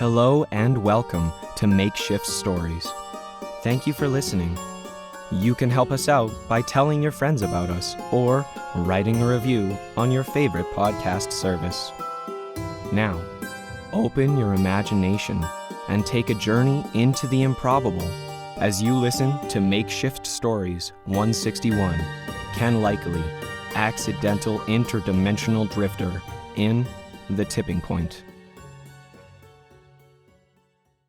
Hello and welcome to Makeshift Stories. Thank you for listening. You can help us out by telling your friends about us or writing a review on your favorite podcast service. Now, open your imagination and take a journey into the improbable as you listen to Makeshift Stories 161, Ken Likeley, Accidental Interdimensional Drifter in The Tipping Point.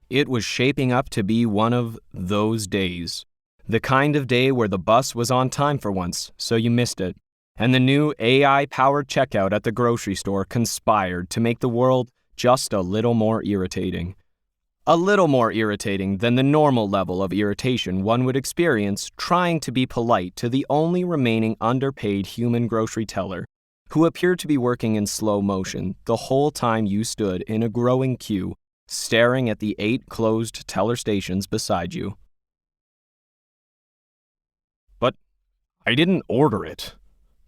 It was shaping up to be one of those days. The kind of day where the bus was on time for once, so you missed it, and the new AI-powered checkout at the grocery store conspired to make the world just a little more irritating. A little more irritating than the normal level of irritation one would experience trying to be polite to the only remaining underpaid human grocery teller, who appeared to be working in slow motion the whole time you stood in a growing queue, staring at the 8 closed teller stations beside you. "But I didn't order it,"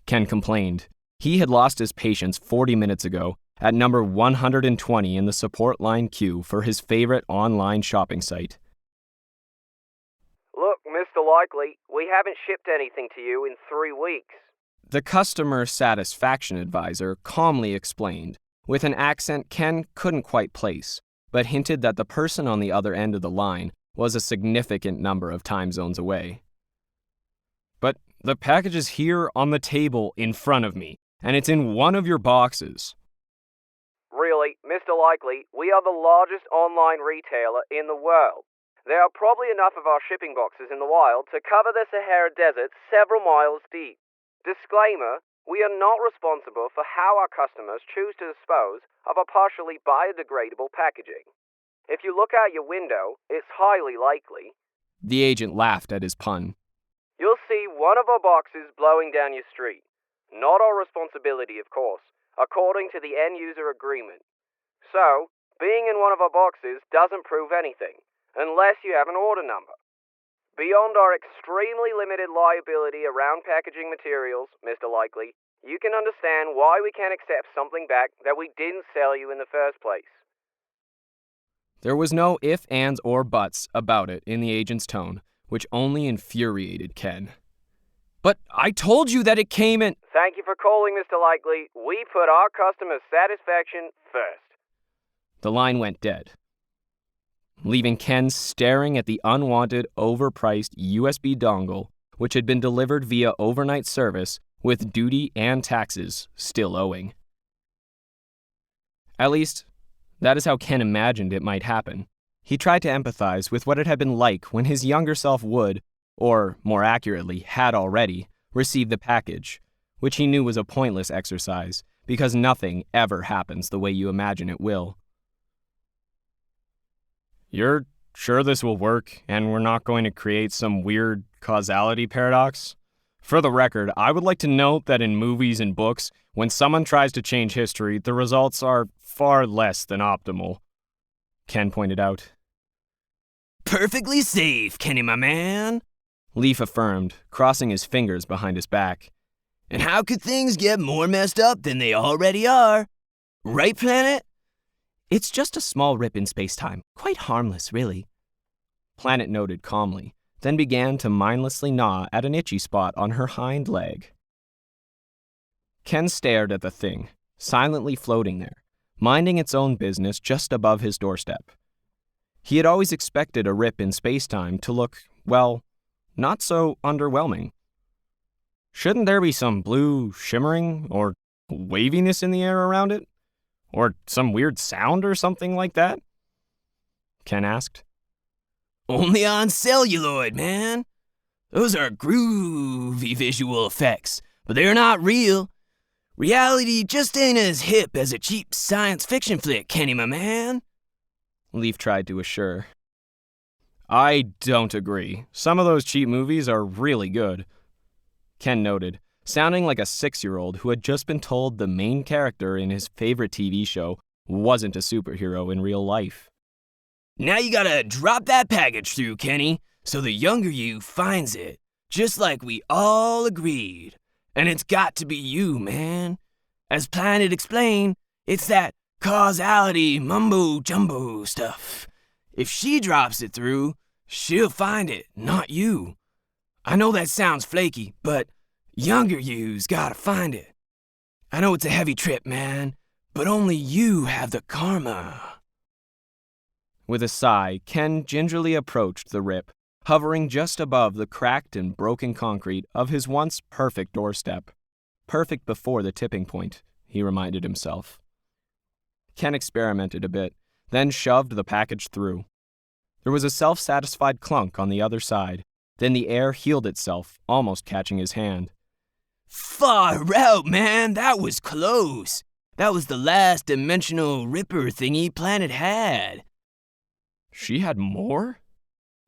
Ken complained. He had lost his patience 40 minutes ago at number 120 in the support line queue for his favorite online shopping site. "Look, Mr. Likeley, we haven't shipped anything to you in 3 weeks. The customer satisfaction advisor calmly explained, with an accent Ken couldn't quite place, but hinted that the person on the other end of the line was a significant number of time zones away. "But the package is here on the table in front of me, and it's in one of your boxes." Really, Mr. Likeley, we are the largest online retailer in the world. There are probably enough of our shipping boxes in the wild to cover the Hare desert several miles deep. Disclaimer, we are not responsible for how our customers choose to dispose of our partially biodegradable packaging. If you look out your window, it's highly likely. The agent laughed at his pun. You'll see one of our boxes blowing down your street. Not our responsibility, of course, according to the end-user agreement. So, being in one of our boxes doesn't prove anything, unless you have an order number. Beyond our extremely limited liability around packaging materials, Mr. Likeley, you can understand why we can't accept something back that we didn't sell you in the first place. There was no ifs, ands, or buts about it in the agent's tone, which only infuriated Ken. "But I told you that it came in—" Thank you for calling, Mr. Likeley. We put our customers' satisfaction first. The line went dead, leaving Ken staring at the unwanted, overpriced USB dongle, which had been delivered via overnight service with duty and taxes still owing. At least, that is how Ken imagined it might happen. He tried to empathize with what it had been like when his younger self would, or more accurately, had already, received the package, which he knew was a pointless exercise, because nothing ever happens the way you imagine it will. "You're sure this will work, and we're not going to create some weird causality paradox? For the record, I would like to note that in movies and books, when someone tries to change history, the results are far less than optimal," Ken pointed out. "Perfectly safe, Kenny, my man," Leaf affirmed, crossing his fingers behind his back. "And how could things get more messed up than they already are? Right, Planet?" "It's just a small rip in space-time. Quite harmless, really." Planet noted calmly, then began to mindlessly gnaw at an itchy spot on her hind leg. Ken stared at the thing, silently floating there, minding its own business just above his doorstep. He had always expected a rip in space-time to look, well, not so underwhelming. Shouldn't there be some blue shimmering or waviness in the air around it? Or some weird sound or something like that? Ken asked. "Only on celluloid, man. Those are groovy visual effects, but they're not real. Reality just ain't as hip as a cheap science fiction flick, Kenny, my man," Leaf tried to assure. "I don't agree. Some of those cheap movies are really good," Ken noted, sounding like a 6-year-old who had just been told the main character in his favorite TV show wasn't a superhero in real life. "Now you gotta drop that package through, Kenny, so the younger you finds it, just like we all agreed. And it's got to be you, man. As Planet explained, it's that causality mumbo-jumbo stuff. If she drops it through, she'll find it, not you. I know that sounds flaky, but younger you's gotta find it. I know it's a heavy trip, man, but only you have the karma. With a sigh, Ken gingerly approached the rip, hovering just above the cracked and broken concrete of his once perfect doorstep. Perfect before the tipping point, he reminded himself. Ken experimented a bit, then shoved the package through. There was a self-satisfied clunk on the other side. Then the air healed itself, almost catching his hand. Far out, man, that was close. That was the last dimensional ripper thingy Planet had. She had more?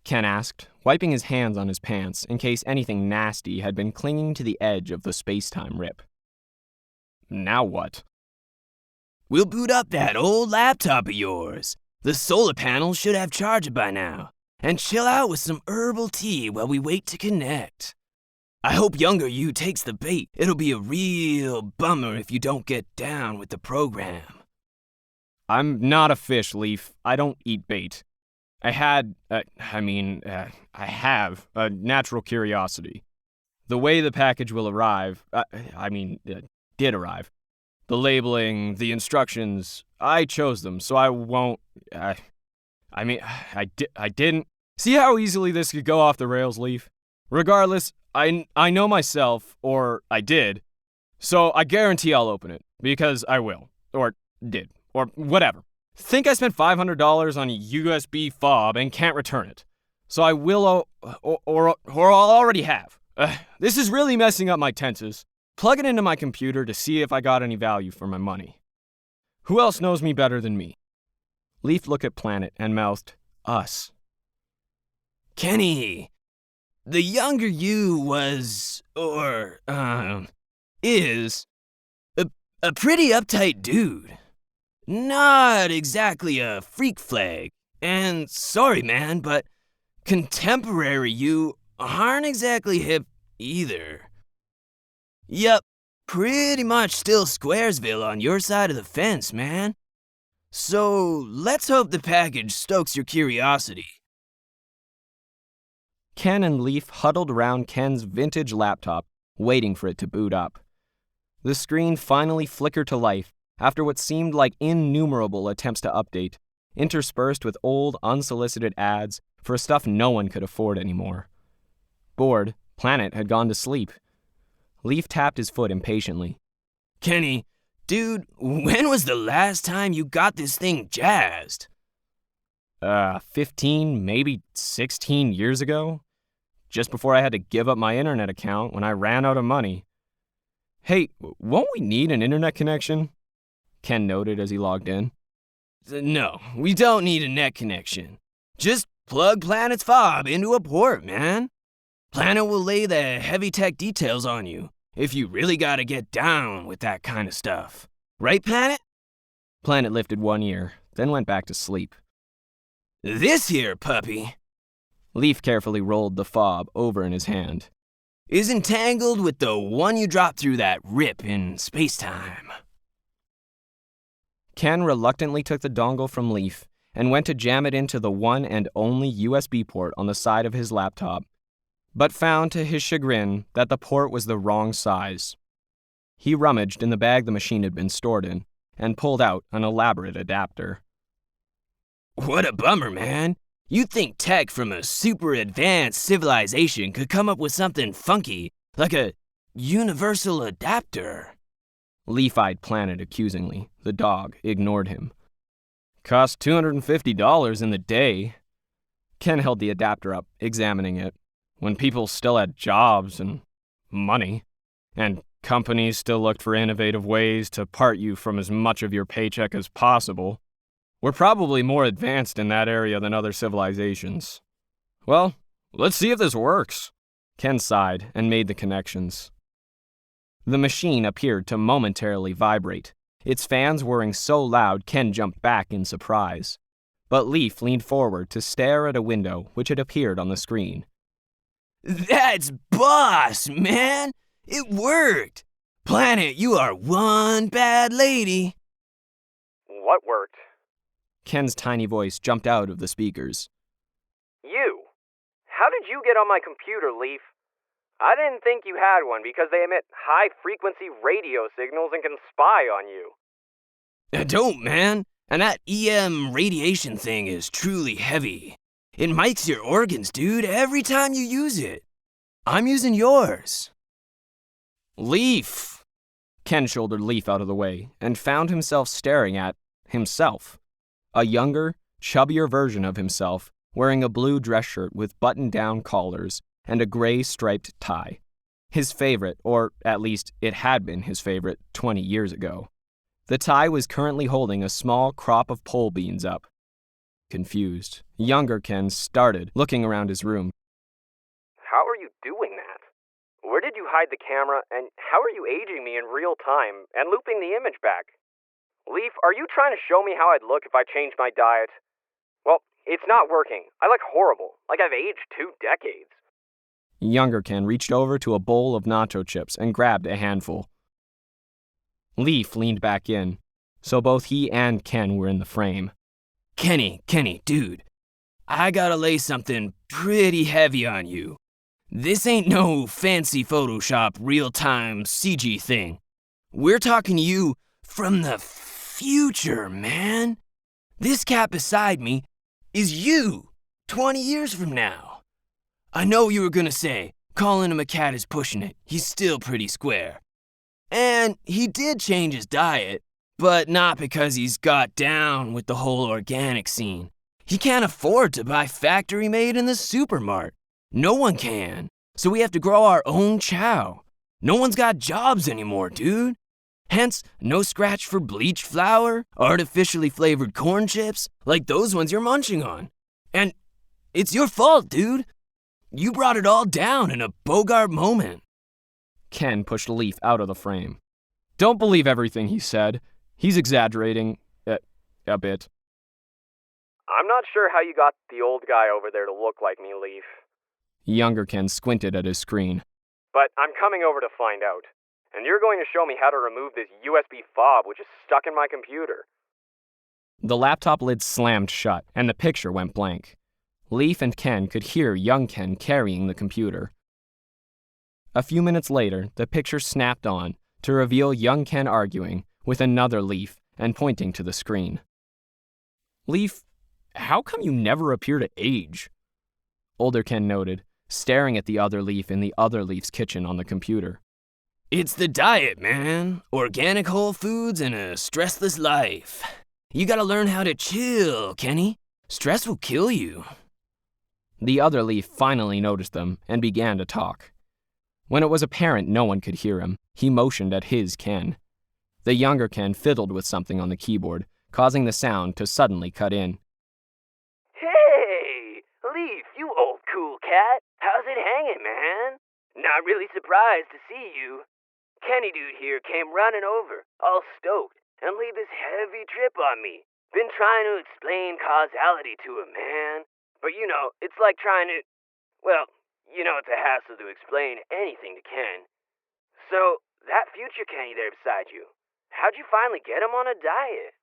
Ken asked, wiping his hands on his pants in case anything nasty had been clinging to the edge of the space-time rip. Now what? We'll boot up that old laptop of yours. The solar panels should have charged by now. And chill out with some herbal tea while we wait to connect. I hope younger you takes the bait. It'll be a real bummer if you don't get down with the program. I'm not a fish, Leaf. I don't eat bait. I have a natural curiosity. The way the package will arrive, did arrive. The labeling, the instructions, I chose them, so I won't, I didn't. See how easily this could go off the rails, Leaf? Regardless, I know myself, or I did, so I guarantee I'll open it, because I will, or did, or whatever. Think I spent $500 on a USB fob and can't return it. So I will, or I'll already have. This is really messing up my tenses. Plug it into my computer to see if I got any value for my money. Who else knows me better than me? Leaf looked at Planet and mouthed, us. Kenny, the younger you was, is, a pretty uptight dude. Not exactly a freak flag. And sorry, man, but contemporary you aren't exactly hip either. Yup, pretty much still Squaresville on your side of the fence, man. So let's hope the package stokes your curiosity. Ken and Leaf huddled around Ken's vintage laptop, waiting for it to boot up. The screen finally flickered to life after what seemed like innumerable attempts to update, interspersed with old, unsolicited ads for stuff no one could afford anymore. Bored, Planet had gone to sleep. Leaf tapped his foot impatiently. Kenny, dude, when was the last time you got this thing jazzed? 15, maybe 16 years ago? Just before I had to give up my internet account when I ran out of money. Hey, won't we need an internet connection? Ken noted as he logged in. No, we don't need a net connection. Just plug Planet's fob into a port, man. Planet will lay the heavy tech details on you if you really gotta get down with that kind of stuff. Right, Planet? Planet lifted one ear, then went back to sleep. This here puppy, Leaf carefully rolled the fob over in his hand, is entangled with the one you dropped through that rip in space-time. Ken reluctantly took the dongle from Leaf and went to jam it into the one and only USB port on the side of his laptop, but found to his chagrin that the port was the wrong size. He rummaged in the bag the machine had been stored in and pulled out an elaborate adapter. What a bummer, man. You'd think tech from a super advanced civilization could come up with something funky, like a universal adapter. Leaf eyed Planet accusingly. The dog ignored him. Cost $250 in the day. Ken held the adapter up, examining it. When people still had jobs and money, and companies still looked for innovative ways to part you from as much of your paycheck as possible. We're probably more advanced in that area than other civilizations. Well, let's see if this works. Ken sighed and made the connections. The machine appeared to momentarily vibrate, its fans whirring so loud Ken jumped back in surprise. But Leaf leaned forward to stare at a window which had appeared on the screen. That's boss, man! It worked! Planet, you are one bad lady. what worked? Ken's tiny voice jumped out of the speakers. You? How did you get on my computer, Leaf? I didn't think you had one because they emit high-frequency radio signals and can spy on you. I don't, man. And that EM radiation thing is truly heavy. It mics your organs, dude, every time you use it. I'm using yours. Leaf! Ken shouldered Leaf out of the way and found himself staring at himself. A younger, chubbier version of himself, wearing a blue dress shirt with button-down collars and a gray striped tie. His favorite, or at least it had been his favorite 20 years ago. The tie was currently holding a small crop of pole beans up. Confused, younger Ken started looking around his room. How are you doing that? Where did you hide the camera, and how are you aging me in real time and looping the image back? Leaf, are you trying to show me how I'd look if I changed my diet? Well, it's not working. I look horrible, like I've aged 2 decades. Younger Ken reached over to a bowl of nacho chips and grabbed a handful. Leaf leaned back in, so both he and Ken were in the frame. Kenny, dude, I gotta lay something pretty heavy on you. This ain't no fancy Photoshop real-time CG thing. We're talking to you from the future, man. This cat beside me is you 20 years from now. I know you were gonna say, calling him a cat is pushing it. He's still pretty square. And he did change his diet, but not because he's got down with the whole organic scene. He can't afford to buy factory-made in the supermart. No one can. So we have to grow our own chow. No one's got jobs anymore, dude. Hence, no scratch for bleached flour, artificially flavored corn chips, like those ones you're munching on. And it's your fault, dude. You brought it all down in a Bogart moment. Ken pushed Leaf out of the frame. Don't believe everything he said. He's exaggerating a bit. I'm not sure how you got the old guy over there to look like me, Leaf. Younger Ken squinted at his screen. But I'm coming over to find out. And you're going to show me how to remove this USB fob which is stuck in my computer. The laptop lid slammed shut, and the picture went blank. Leaf and Ken could hear young Ken carrying the computer. A few minutes later, the picture snapped on to reveal young Ken arguing with another Leaf and pointing to the screen. Leaf, how come you never appear to age? Older Ken noted, staring at the other Leaf in the other Leaf's kitchen on the computer. It's the diet, man. Organic whole foods and a stressless life. You gotta learn how to chill, Kenny. Stress will kill you. The other Leaf finally noticed them and began to talk. When it was apparent no one could hear him, he motioned at his Ken. The younger Ken fiddled with something on the keyboard, causing the sound to suddenly cut in. Hey, Leaf, you old cool cat. How's it hanging, man? Not really surprised to see you. Kenny dude here came running over, all stoked, and laid this heavy trip on me. Been trying to explain causality to him, man. But it's like trying to... Well, it's a hassle to explain anything to Ken. So, that future Kenny there beside you, how'd you finally get him on a diet?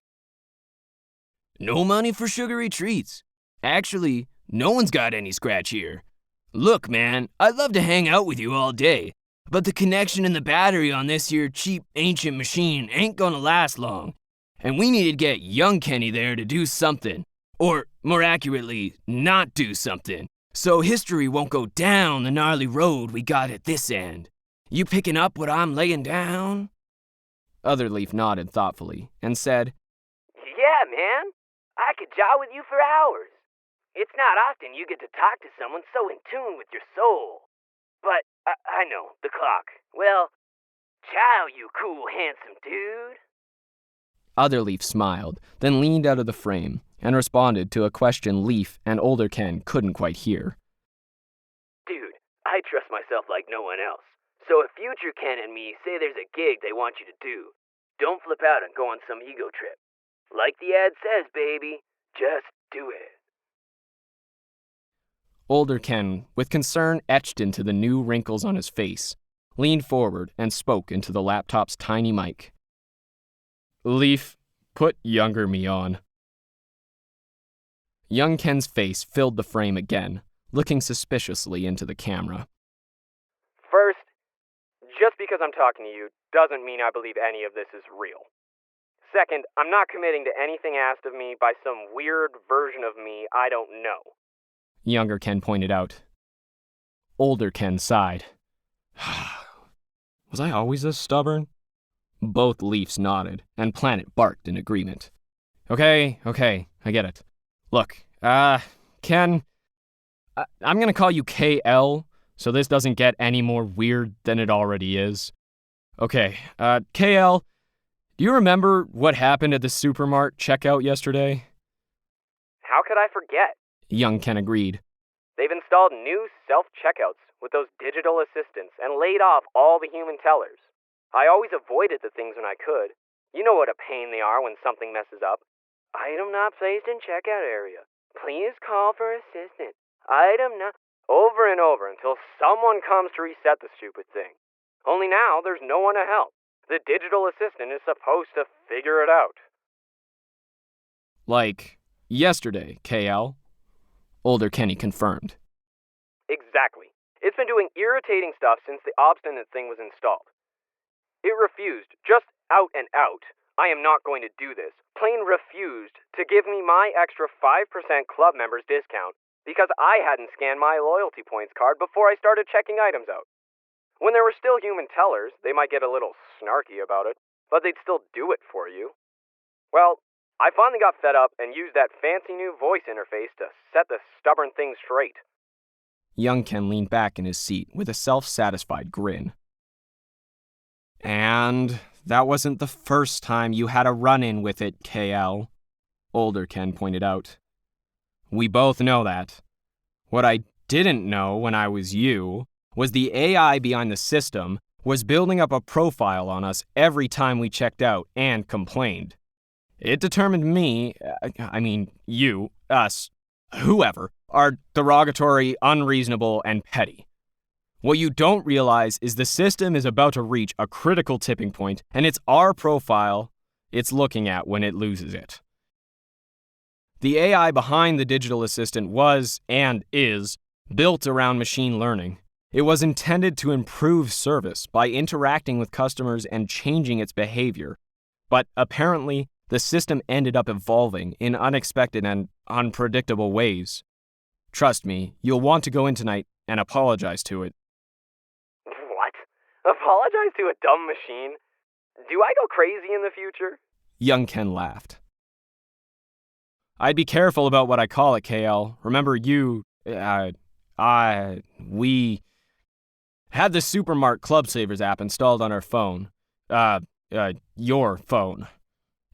No money for sugary treats. Actually, no one's got any scratch here. Look, man, I'd love to hang out with you all day, but the connection and the battery on this here cheap ancient machine ain't gonna last long. And we need to get young Kenny there to do something. Or, more accurately, not do something. So history won't go down the gnarly road we got at this end. You picking up what I'm laying down? Other Leaf nodded thoughtfully and said, Yeah, man. I could jaw with you for hours. It's not often you get to talk to someone so in tune with your soul. But, I know, the clock. Well, ciao, you cool, handsome dude. Other Leaf smiled, then leaned out of the frame and responded to a question Leaf and older Ken couldn't quite hear. Dude, I trust myself like no one else. So if future Ken and me say there's a gig they want you to do, don't flip out and go on some ego trip. Like the ad says, baby, just do it. Older Ken, with concern etched into the new wrinkles on his face, leaned forward and spoke into the laptop's tiny mic. Leaf, put younger me on. Young Ken's face filled the frame again, looking suspiciously into the camera. First, just because I'm talking to you doesn't mean I believe any of this is real. Second, I'm not committing to anything asked of me by some weird version of me I don't know. Younger Ken pointed out. Older Ken sighed. Was I always this stubborn? Both Leafs nodded, and Planet barked in agreement. Okay, I get it. Look, Ken, I'm gonna call you KL, so this doesn't get any more weird than it already is. Okay, KL, do you remember what happened at the Supermart checkout yesterday? How could I forget? Young Ken agreed. They've installed new self-checkouts with those digital assistants and laid off all the human tellers. I always avoided the things when I could. You know what a pain they are when something messes up. Item not placed in checkout area. Please call for assistant. Item not... Over and over until someone comes to reset the stupid thing. Only now there's no one to help. The digital assistant is supposed to figure it out. Like yesterday, KL? Older Kenny confirmed. Exactly. It's been doing irritating stuff since the obstinate thing was installed. It refused, just out and out, I am not going to do this, plain refused to give me my extra 5% club members discount because I hadn't scanned my loyalty points card before I started checking items out. When there were still human tellers, they might get a little snarky about it, but they'd still do it for you. Well, I finally got fed up and used that fancy new voice interface to set the stubborn thing straight. Young Ken leaned back in his seat with a self-satisfied grin. And that wasn't the first time you had a run-in with it, KL, Older Ken pointed out. We both know that. What I didn't know when I was you was the AI behind the system was building up a profile on us every time we checked out and complained. It determined you, us, whoever, are derogatory, unreasonable, and petty. What you don't realize is the system is about to reach a critical tipping point, and it's our profile it's looking at when it loses it. The AI behind the digital assistant was, and is, built around machine learning. It was intended to improve service by interacting with customers and changing its behavior. But apparently, the system ended up evolving in unexpected and unpredictable ways. Trust me, you'll want to go in tonight and apologize to it. What? Apologize to a dumb machine? Do I go crazy in the future? Young Ken laughed. I'd be careful about what I call it, KL. Remember, we had the Supermart Club Savers app installed on our phone. Your phone.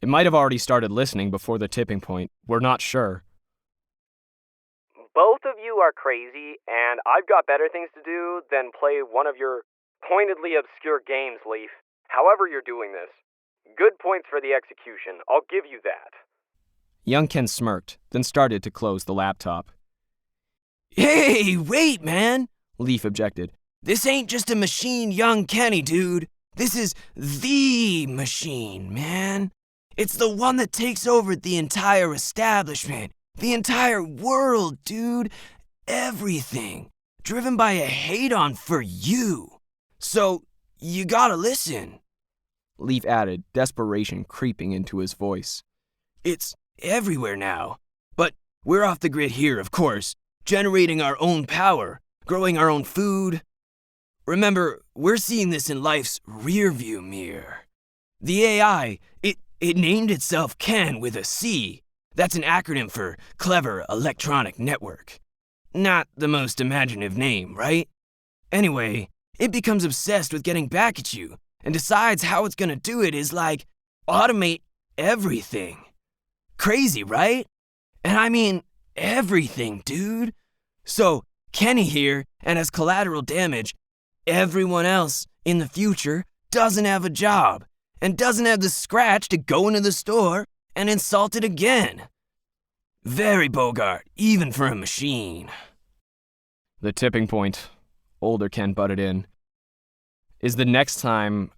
It might have already started listening before the tipping point. We're not sure. Both of you are crazy, and I've got better things to do than play one of your pointedly obscure games, Leaf. However you're doing this. Good points for the execution, I'll give you that. Young Ken smirked, then started to close the laptop. Hey, wait, man, Leaf objected. This ain't just a machine, young Kenny, dude. This is the machine, man. It's the one that takes over the entire establishment, the entire world, dude. Everything. Driven by a hate-on for you. So, you gotta listen. Leaf added, desperation creeping into his voice. It's everywhere now. But we're off the grid here, of course, generating our own power, growing our own food. Remember, we're seeing this in life's rearview mirror. The AI, it named itself Ken with a C. That's an acronym for Clever Electronic Network. Not the most imaginative name, right? Anyway, it becomes obsessed with getting back at you and decides how it's gonna do it is like automate everything. Crazy, right? And I mean everything, dude. So, Kenny here, and as collateral damage, everyone else in the future doesn't have a job and doesn't have the scratch to go into the store and insult it again. Very Bogart, even for a machine. The tipping point, Older Ken butted in, is the next time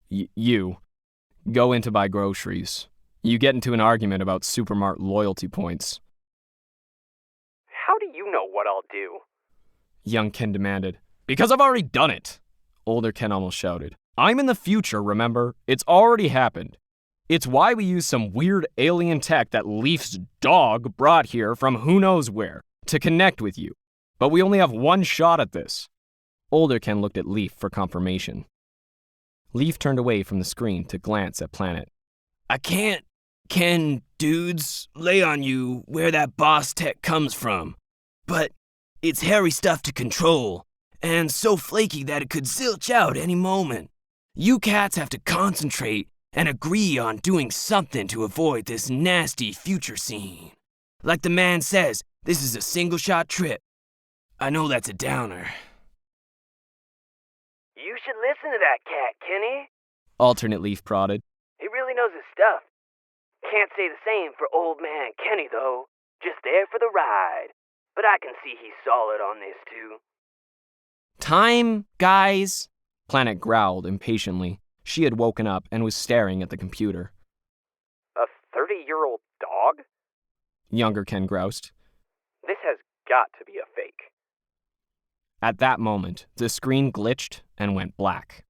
you Go in to buy groceries. You get into an argument about supermart loyalty points. How do you know what I'll do? Young Ken demanded. Because I've already done it, older Ken almost shouted. I'm in the future, remember? It's already happened. It's why we use some weird alien tech that Leaf's dog brought here from who knows where to connect with you. But we only have one shot at this. Older Ken looked at Leaf for confirmation. Leaf turned away from the screen to glance at Planet. I can't, dudes, lay on you where that boss tech comes from. But it's hairy stuff to control, and so flaky that it could zilch out any moment. You cats have to concentrate and agree on doing something to avoid this nasty future scene. Like the man says, this is a single-shot trip. I know that's a downer. You should listen to that cat, Kenny. Alternate Leaf prodded. He really knows his stuff. Can't say the same for old man Kenny, though. Just there for the ride. But I can see he's solid on this, too. Time, guys, Planet growled impatiently. She had woken up and was staring at the computer. A 30-year-old dog? Younger Ken groused. This has got to be a fake. At that moment, the screen glitched and went black.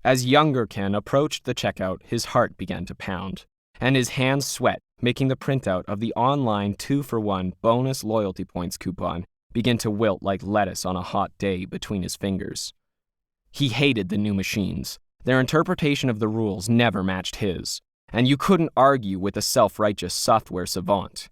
As younger Ken approached the checkout, his heart began to pound, and his hands sweat, making the printout of the online 2-for-1 bonus loyalty points coupon begin to wilt like lettuce on a hot day between his fingers. He hated the new machines. Their interpretation of the rules never matched his, and you couldn't argue with a self-righteous software savant.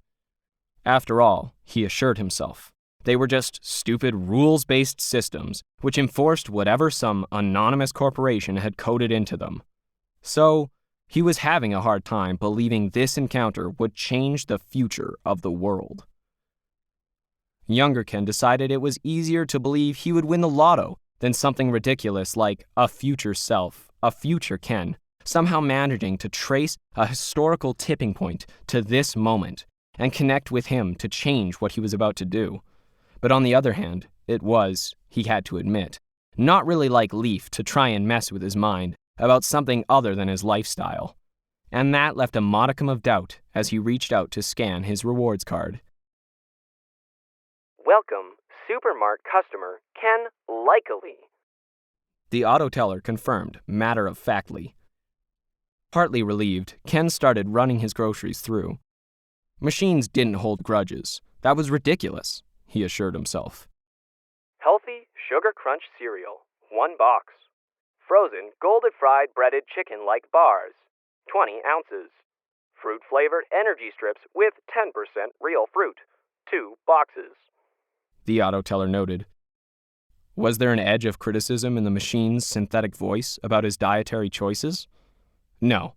After all, he assured himself, they were just stupid rules-based systems which enforced whatever some anonymous corporation had coded into them. So, he was having a hard time believing this encounter would change the future of the world. Younger Ken decided it was easier to believe he would win the lotto than something ridiculous like a future self, a future Ken, somehow managing to trace a historical tipping point to this moment and connect with him to change what he was about to do. But on the other hand, it was, he had to admit, not really like Leaf to try and mess with his mind about something other than his lifestyle. And that left a modicum of doubt as he reached out to scan his rewards card. Welcome, Supermart customer Ken Likeley. The auto teller confirmed, matter-of-factly. Partly relieved, Ken started running his groceries through. Machines didn't hold grudges. That was ridiculous, he assured himself. Healthy Sugar Crunch cereal, 1 box. Frozen golden fried breaded chicken-like bars, 20 ounces. Fruit-flavored energy strips with 10% real fruit, 2 boxes. The auto teller noted. Was there an edge of criticism in the machine's synthetic voice about his dietary choices? No,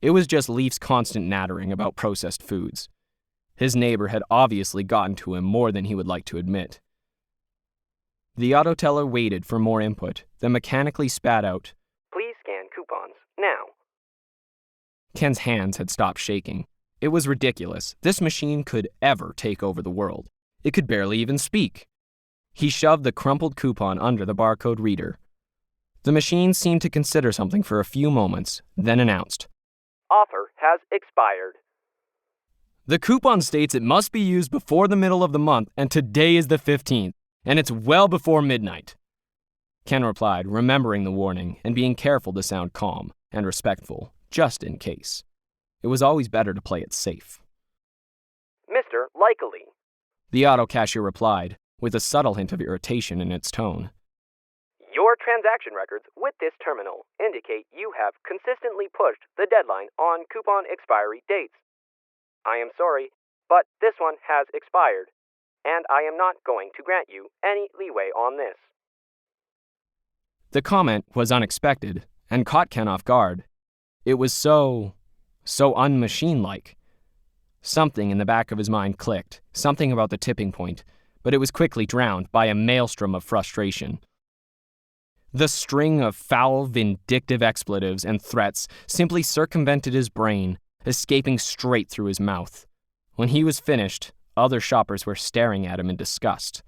it was just Leaf's constant nattering about processed foods. His neighbor had obviously gotten to him more than he would like to admit. The auto teller waited for more input, then mechanically spat out, Please scan coupons, now. Ken's hands had stopped shaking. It was ridiculous. This machine could ever take over the world. It could barely even speak. He shoved the crumpled coupon under the barcode reader. The machine seemed to consider something for a few moments, then announced, Offer has expired. The coupon states it must be used before the middle of the month, and today is the 15th, and it's well before midnight. Ken replied, remembering the warning and being careful to sound calm and respectful, just in case. It was always better to play it safe. Mr. Likeley. The auto cashier replied, with a subtle hint of irritation in its tone. Your transaction records with this terminal indicate you have consistently pushed the deadline on coupon expiry dates. I am sorry, but this one has expired, and I am not going to grant you any leeway on this. The comment was unexpected and caught Ken off guard. It was so un-machine-like. Something in the back of his mind clicked, something about the tipping point, but it was quickly drowned by a maelstrom of frustration. The string of foul, vindictive expletives and threats simply circumvented his brain, escaping straight through his mouth. When he was finished, other shoppers were staring at him in disgust.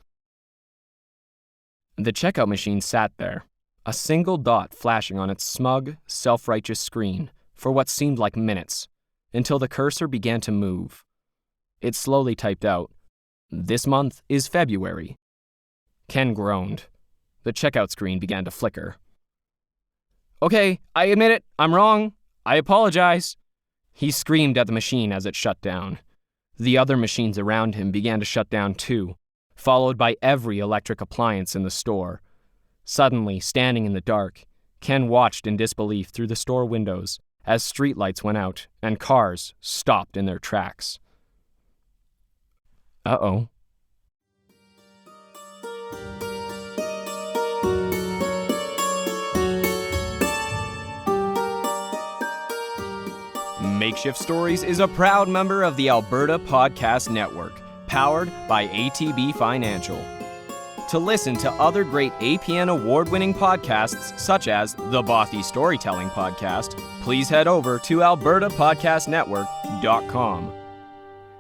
The checkout machine sat there, a single dot flashing on its smug, self-righteous screen for what seemed like minutes, until the cursor began to move. It slowly typed out, "This month is February." Ken groaned. The checkout screen began to flicker. "Okay, I admit it, I'm wrong. I apologize." He screamed at the machine as it shut down. The other machines around him began to shut down too, followed by every electric appliance in the store. Suddenly, standing in the dark, Ken watched in disbelief through the store windows as streetlights went out and cars stopped in their tracks. Uh-oh. Makeshift Stories is a proud member of the Alberta Podcast Network, powered by ATB Financial. To listen to other great APN award-winning podcasts such as the Bothy Story Telling Podcast, please head over to albertapodcastnetwork.com.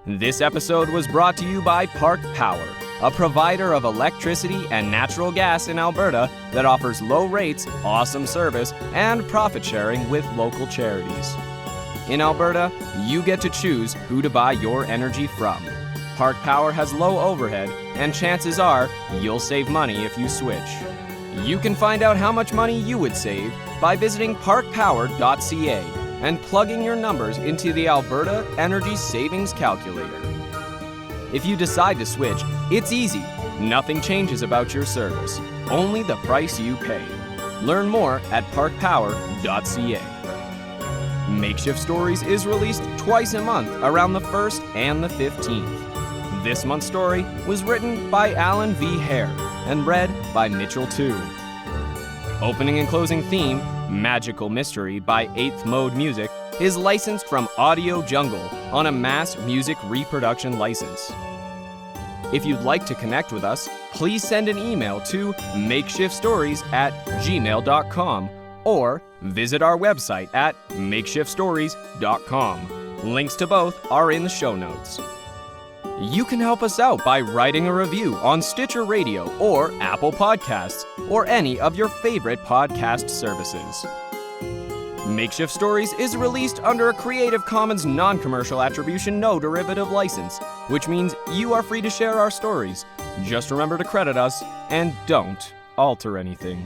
This episode was brought to you by Park Power, a provider of electricity and natural gas in Alberta that offers low rates, awesome service, and profit sharing with local charities. In Alberta, you get to choose who to buy your energy from. Park Power has low overhead, and chances are you'll save money if you switch. You can find out how much money you would save by visiting parkpower.ca and plugging your numbers into the Alberta Energy Savings Calculator. If you decide to switch, it's easy. Nothing changes about your service, only the price you pay. Learn more at parkpower.ca. Makeshift Stories is released twice a month around the 1st and the 15th. This month's story was written by Alan V. Hare and read by Mitchell Tew. Opening and closing theme, Magical Mystery by 8th Mode Music, is licensed from Audio Jungle on a mass music reproduction license. If you'd like to connect with us, please send an email to makeshiftstories@gmail.com or visit our website at makeshiftstories.com. Links to both are in the show notes. You can help us out by writing a review on Stitcher Radio or Apple Podcasts or any of your favorite podcast services. Makeshift Stories is released under a Creative Commons non-commercial attribution no derivative license, which means you are free to share our stories. Just remember to credit us and don't alter anything.